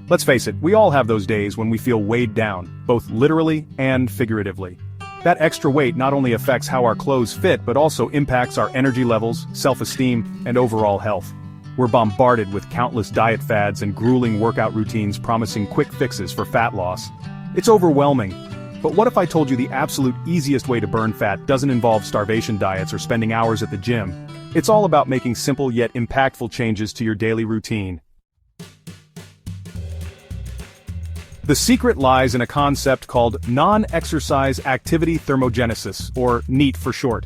Let's face it, we all have those days when we feel weighed down, both literally and figuratively. That extra weight not only affects how our clothes fit but also impacts our energy levels, self-esteem, and overall health. We're bombarded with countless diet fads and grueling workout routines promising quick fixes for fat loss. It's overwhelming. But what if I told you the absolute easiest way to burn fat doesn't involve starvation diets or spending hours at the gym? It's all about making simple yet impactful changes to your daily routine. The secret lies in a concept called non-exercise activity thermogenesis, or NEAT for short.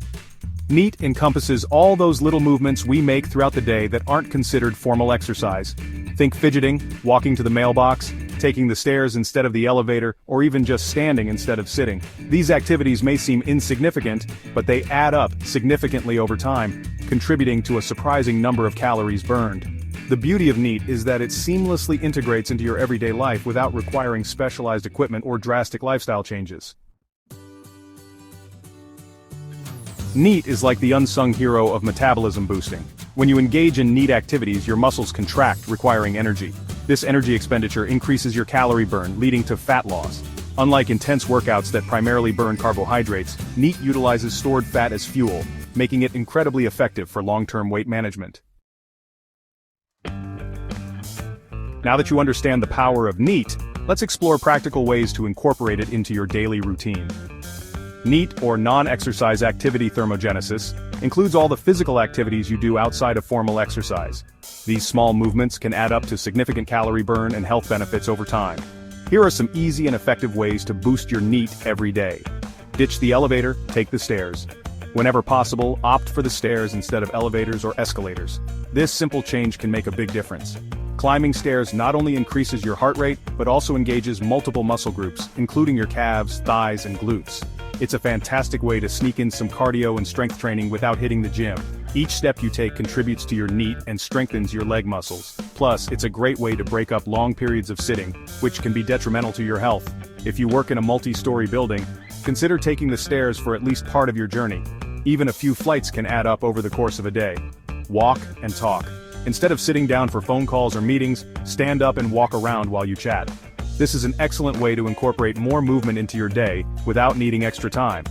NEAT encompasses all those little movements we make throughout the day that aren't considered formal exercise. Think fidgeting, walking to the mailbox, taking the stairs instead of the elevator, or even just standing instead of sitting. These activities may seem insignificant, but they add up significantly over time, contributing to a surprising number of calories burned. The beauty of NEAT is that it seamlessly integrates into your everyday life without requiring specialized equipment or drastic lifestyle changes. NEAT is like the unsung hero of metabolism boosting. When you engage in NEAT activities, your muscles contract, requiring energy. This energy expenditure increases your calorie burn, leading to fat loss. Unlike intense workouts that primarily burn carbohydrates, NEAT utilizes stored fat as fuel, making it incredibly effective for long-term weight management. Now that you understand the power of NEAT, let's explore practical ways to incorporate it into your daily routine. NEAT, or non-exercise activity thermogenesis, includes all the physical activities you do outside of formal exercise. These small movements can add up to significant calorie burn and health benefits over time. Here are some easy and effective ways to boost your NEAT every day. Ditch the elevator, take the stairs. Whenever possible, opt for the stairs instead of elevators or escalators. This simple change can make a big difference. Climbing stairs not only increases your heart rate, but also engages multiple muscle groups, including your calves, thighs, and glutes. It's a fantastic way to sneak in some cardio and strength training without hitting the gym. Each step you take contributes to your NEAT and strengthens your leg muscles. Plus, it's a great way to break up long periods of sitting, which can be detrimental to your health. If you work in a multi-story building, consider taking the stairs for at least part of your journey. Even a few flights can add up over the course of a day. Walk and talk. Instead of sitting down for phone calls or meetings, stand up and walk around while you chat. This is an excellent way to incorporate more movement into your day without needing extra time.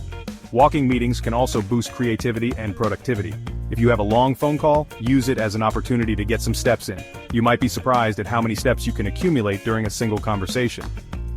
Walking meetings can also boost creativity and productivity. If you have a long phone call, use it as an opportunity to get some steps in. You might be surprised at how many steps you can accumulate during a single conversation.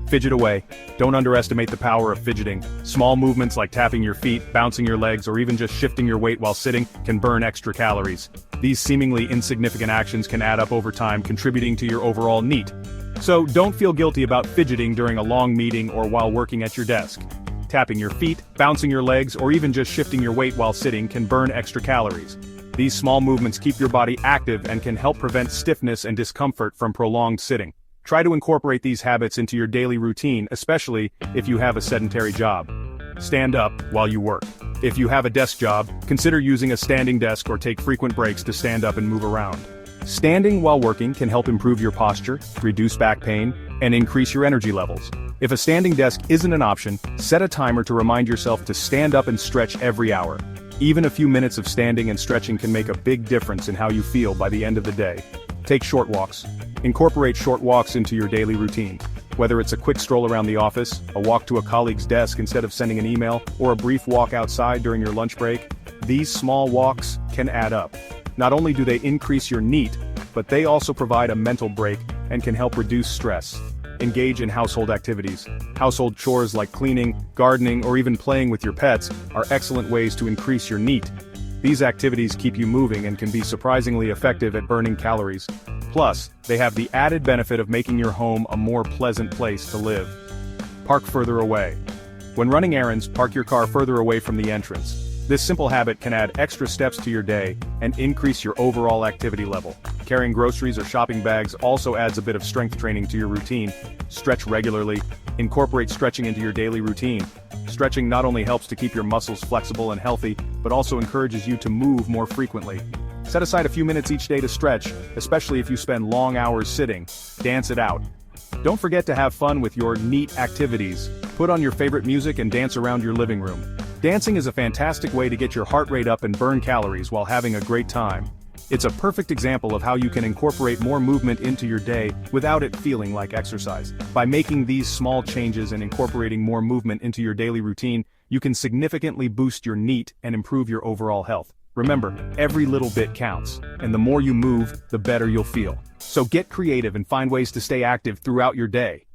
Fidget away. Don't underestimate the power of fidgeting. Small movements like tapping your feet, bouncing your legs, or even just shifting your weight while sitting can burn extra calories. These seemingly insignificant actions can add up over time, contributing to your overall NEAT. So don't feel guilty about fidgeting during a long meeting or while working at your desk. Tapping your feet, bouncing your legs, or even just shifting your weight while sitting can burn extra calories. These small movements keep your body active and can help prevent stiffness and discomfort from prolonged sitting. Try to incorporate these habits into your daily routine, especially if you have a sedentary job. Stand up while you work. If you have a desk job, consider using a standing desk or take frequent breaks to stand up and move around. Standing while working can help improve your posture, reduce back pain, and increase your energy levels. If a standing desk isn't an option, set a timer to remind yourself to stand up and stretch every hour. Even a few minutes of standing and stretching can make a big difference in how you feel by the end of the day. Take short walks. Incorporate short walks into your daily routine. Whether it's a quick stroll around the office, a walk to a colleague's desk instead of sending an email, or a brief walk outside during your lunch break, these small walks can add up. Not only do they increase your NEAT, but they also provide a mental break and can help reduce stress. Engage in household activities. Household chores like cleaning, gardening, or even playing with your pets are excellent ways to increase your NEAT. These activities keep you moving and can be surprisingly effective at burning calories. Plus, they have the added benefit of making your home a more pleasant place to live. Park further away. When running errands, park your car further away from the entrance. This simple habit can add extra steps to your day and increase your overall activity level. Carrying groceries or shopping bags also adds a bit of strength training to your routine. Stretch regularly. Incorporate stretching into your daily routine. Stretching not only helps to keep your muscles flexible and healthy, but also encourages you to move more frequently. Set aside a few minutes each day to stretch, especially if you spend long hours sitting. Dance it out. Don't forget to have fun with your NEAT activities. Put on your favorite music and dance around your living room. Dancing is a fantastic way to get your heart rate up and burn calories while having a great time. It's a perfect example of how you can incorporate more movement into your day without it feeling like exercise. By making these small changes and incorporating more movement into your daily routine, you can significantly boost your NEAT and improve your overall health. Remember, every little bit counts, and the more you move, the better you'll feel. So get creative and find ways to stay active throughout your day.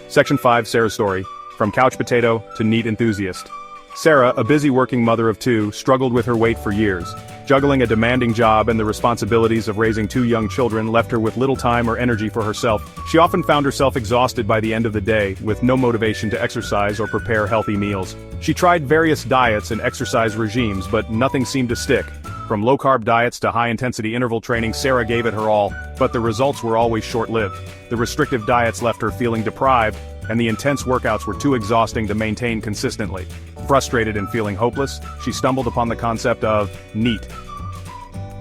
Section 5, Sarah's story. From couch potato to NEAT enthusiast. Sarah, a busy working mother of two, struggled with her weight for years. Juggling a demanding job and the responsibilities of raising two young children left her with little time or energy for herself. She often found herself exhausted by the end of the day, with no motivation to exercise or prepare healthy meals. She tried various diets and exercise regimes, but nothing seemed to stick. From low-carb diets to high-intensity interval training, Sarah gave it her all, but the results were always short-lived. The restrictive diets left her feeling deprived, and the intense workouts were too exhausting to maintain consistently. Frustrated and feeling hopeless, she stumbled upon the concept of NEAT.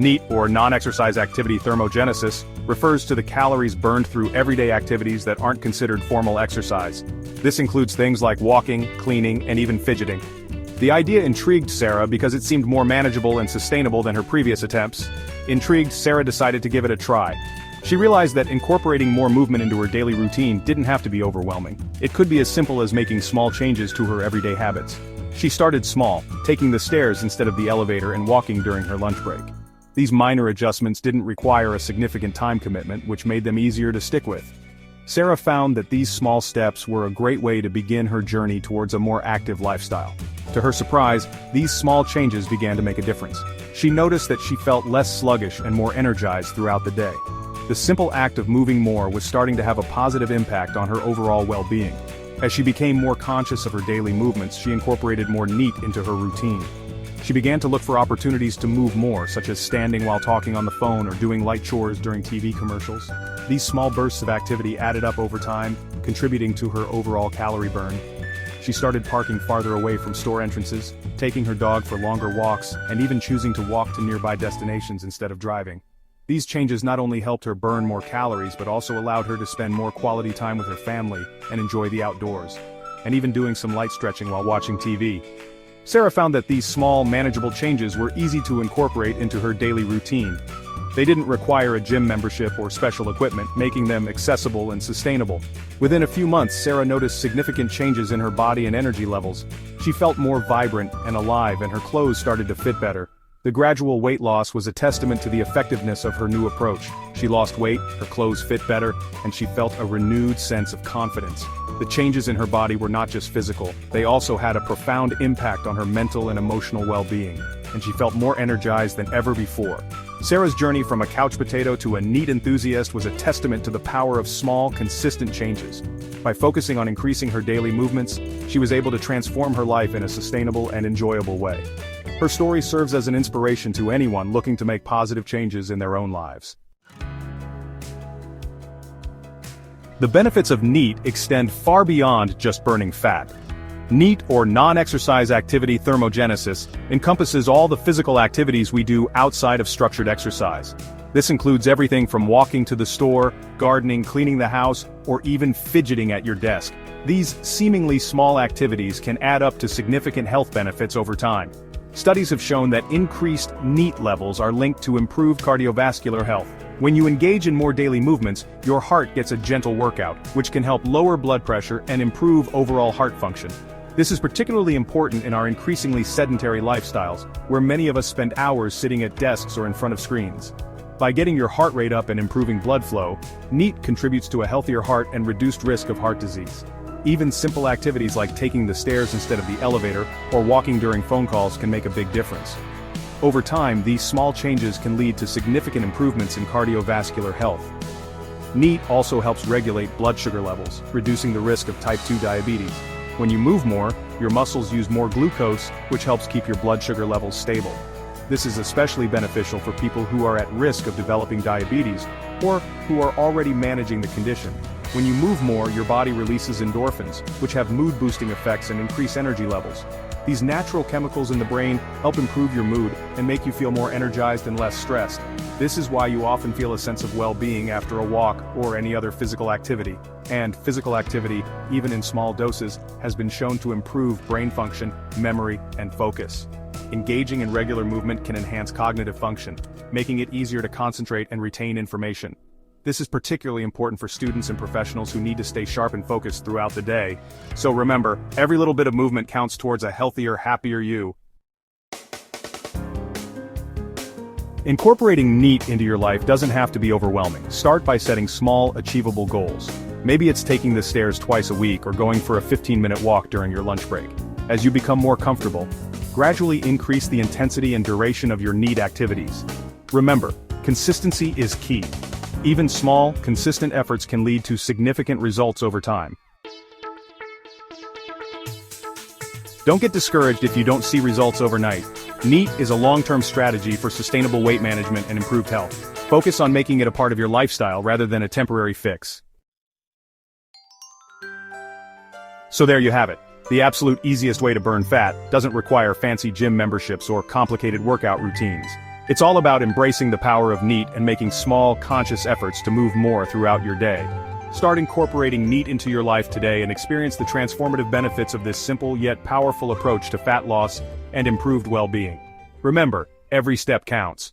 NEAT, or non-exercise activity thermogenesis, refers to the calories burned through everyday activities that aren't considered formal exercise. This includes things like walking, cleaning, and even fidgeting. The idea intrigued Sarah because it seemed more manageable and sustainable than her previous attempts. Intrigued, Sarah decided to give it a try. She realized that incorporating more movement into her daily routine didn't have to be overwhelming. It could be as simple as making small changes to her everyday habits. She started small, taking the stairs instead of the elevator and walking during her lunch break. These minor adjustments didn't require a significant time commitment, which made them easier to stick with. Sarah found that these small steps were a great way to begin her journey towards a more active lifestyle. To her surprise, these small changes began to make a difference. She noticed that she felt less sluggish and more energized throughout the day. The simple act of moving more was starting to have a positive impact on her overall well-being. As she became more conscious of her daily movements, she incorporated more NEAT into her routine. She began to look for opportunities to move more, such as standing while talking on the phone or doing light chores during TV commercials. These small bursts of activity added up over time, contributing to her overall calorie burn. She started parking farther away from store entrances, taking her dog for longer walks, and even choosing to walk to nearby destinations instead of driving. These changes not only helped her burn more calories but also allowed her to spend more quality time with her family and enjoy the outdoors, and even doing some light stretching while watching TV. Sarah found that these small, manageable changes were easy to incorporate into her daily routine. They didn't require a gym membership or special equipment, making them accessible and sustainable. Within a few months, Sarah noticed significant changes in her body and energy levels. She felt more vibrant and alive, and her clothes started to fit better. The gradual weight loss was a testament to the effectiveness of her new approach. She lost weight, her clothes fit better, and she felt a renewed sense of confidence. The changes in her body were not just physical, they also had a profound impact on her mental and emotional well-being, and she felt more energized than ever before. Sarah's journey from a couch potato to a NEAT enthusiast was a testament to the power of small, consistent changes. By focusing on increasing her daily movements, she was able to transform her life in a sustainable and enjoyable way. Her story serves as an inspiration to anyone looking to make positive changes in their own lives. The benefits of NEAT extend far beyond just burning fat. NEAT, or non-exercise activity thermogenesis, encompasses all the physical activities we do outside of structured exercise. This includes everything from walking to the store, gardening, cleaning the house, or even fidgeting at your desk. These seemingly small activities can add up to significant health benefits over time. Studies have shown that increased NEAT levels are linked to improved cardiovascular health. When you engage in more daily movements, your heart gets a gentle workout, which can help lower blood pressure and improve overall heart function. This is particularly important in our increasingly sedentary lifestyles, where many of us spend hours sitting at desks or in front of screens. By getting your heart rate up and improving blood flow, NEAT contributes to a healthier heart and reduced risk of heart disease. Even simple activities like taking the stairs instead of the elevator or walking during phone calls can make a big difference. Over time, these small changes can lead to significant improvements in cardiovascular health. NEAT also helps regulate blood sugar levels, reducing the risk of type 2 diabetes. When you move more, your muscles use more glucose, which helps keep your blood sugar levels stable. This is especially beneficial for people who are at risk of developing diabetes or who are already managing the condition. When you move more, your body releases endorphins, which have mood-boosting effects and increase energy levels. These natural chemicals in the brain help improve your mood and make you feel more energized and less stressed. This is why you often feel a sense of well-being after a walk or any other physical activity. And physical activity, even in small doses, has been shown to improve brain function, memory, and focus. engaging in regular movement can enhance cognitive function, making it easier to concentrate and retain information. This is particularly important for students and professionals who need to stay sharp and focused throughout the day. So remember, every little bit of movement counts towards a healthier, happier you. Incorporating NEAT into your life doesn't have to be overwhelming. Start by setting small, achievable goals. Maybe it's taking the stairs twice a week or going for a 15-minute walk during your lunch break. As you become more comfortable, gradually increase the intensity and duration of your NEAT activities. Remember, consistency is key. Even small, consistent efforts can lead to significant results over time. Don't get discouraged if you don't see results overnight. NEAT is a long-term strategy for sustainable weight management and improved health. Focus on making it a part of your lifestyle rather than a temporary fix. So there you have it. The absolute easiest way to burn fat doesn't require fancy gym memberships or complicated workout routines. It's all about embracing the power of NEAT and making small, conscious efforts to move more throughout your day. Start incorporating NEAT into your life today and experience the transformative benefits of this simple yet powerful approach to fat loss and improved well-being. Remember, every step counts.